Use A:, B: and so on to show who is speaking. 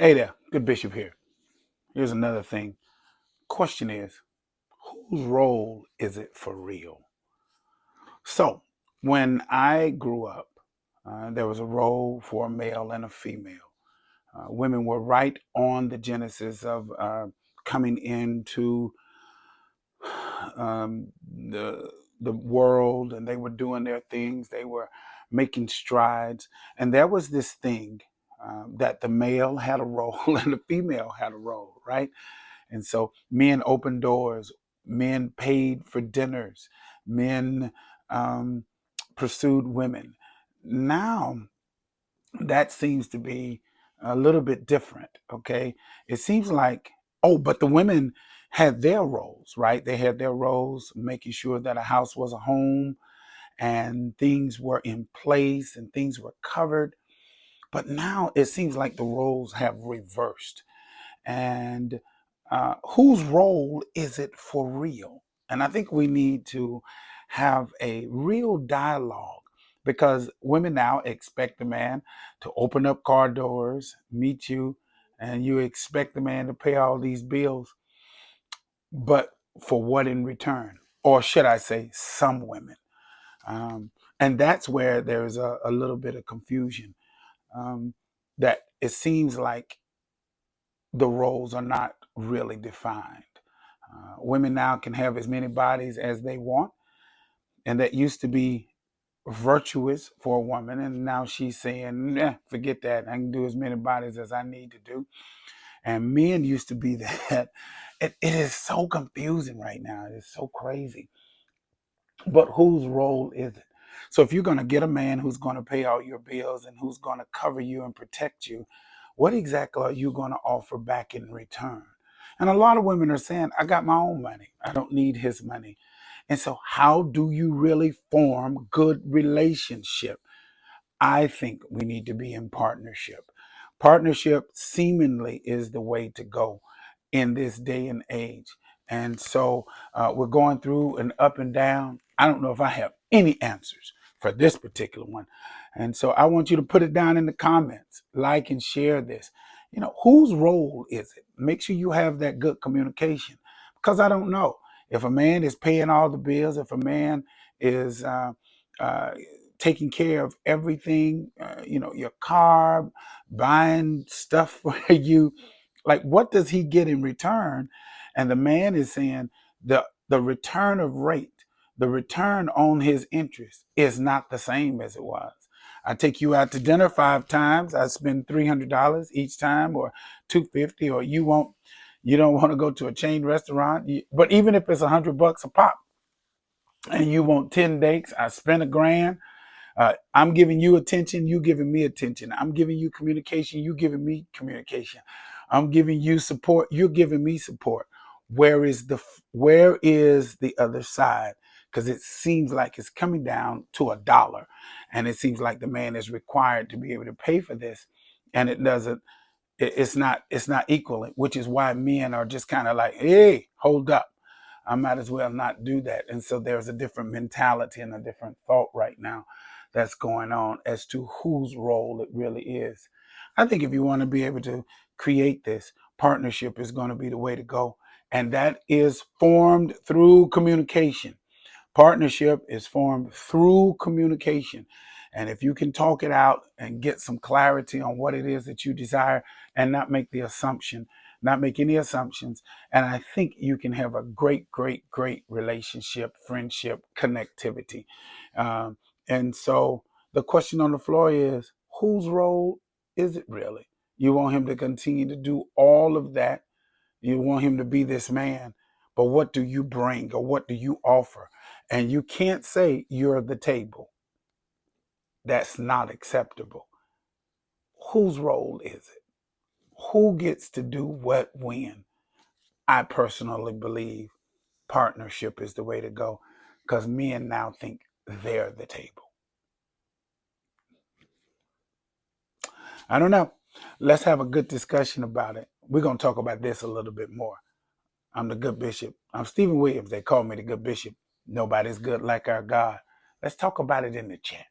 A: Hey there, good bishop here. Here's another thing. Question is, whose role is it for real? So, when I grew up, there was a role for a male and a female. Women were right on the genesis of coming into the world, and they were doing their things. They were making strides, and there was this thing that the male had a role and the female had a role, right? And so men opened doors, men paid for dinners, men um, pursued women. Now that seems to be a little bit different. Okay. It seems like, oh, but the women had their roles, right? They had their roles, making sure that a house was a home and things were in place and things were covered. But now it seems like the roles have reversed. And whose role is it for real? And I think we need to have a real dialogue because women now expect the man to open up car doors, meet you, and you expect the man to pay all these bills. But for what in return? Or should I say, some women. Um, and that's where there's a little bit of confusion, that it seems like the roles are not really defined. Women now can have as many bodies as they want, and that used to be virtuous for a woman, and now she's saying, nah, forget that. I can do as many bodies as I need to do. And men used to be that. It is so confusing right now. It's so crazy. But whose role is it? So if you're going to get a man who's going to pay all your bills and who's going to cover you and protect you, what exactly are you going to offer back in return? And a lot of women are saying, I got my own money. I don't need his money. And so how do you really form good relationship? I think we need to be in partnership. Partnership seemingly is the way to go in this day and age. And so we're going through an up and down. I don't know if I have any answers for this particular one. And so I want you to put it down in the comments, like and share this. You know, whose role is it? Make sure you have that good communication because I don't know if a man is paying all the bills, if a man is uh, taking care of everything, your car, buying stuff for you. Like, what does he get in return? And the man is saying the return of rate, the return on his interest is not the same as it was. I take you out to dinner 5 times. I spend $300 each time, or 250, or you don't want to go to a chain restaurant. But even if it's $100 a pop, and you want 10 dates, I spent $1,000. I'm giving you attention, you giving me attention. I'm giving you communication, you giving me communication. I'm giving you support, you're giving me support. Where is the other side? Because it seems like it's coming down to $1, and it seems like the man is required to be able to pay for this, and it doesn't. It's not equal, which is why men are just kind of like, hey, hold up. I might as well not do that. And so there's a different mentality and a different thought right now that's going on as to whose role it really is. I think if you want to be able to create this, partnership is going to be the way to go. And that is formed through communication. Partnership is formed through communication. And if you can talk it out and get some clarity on what it is that you desire and not make the assumption, not make any assumptions, and I think you can have a great, great, great relationship, friendship, connectivity. Um, and so the question on the floor is, whose role is it really? You want him to continue to do all of that. You want him to be this man, but what do you bring or what do you offer? And you can't say you're the table. That's not acceptable. Whose role is it? Who gets to do what when? I personally believe partnership is the way to go because men now think they're the table. I don't know. Let's have a good discussion about it. We're going to talk about this a little bit more. I'm the good bishop. I'm Stephen Williams. They call me the good bishop. Nobody's good like our God. Let's talk about it in the chat.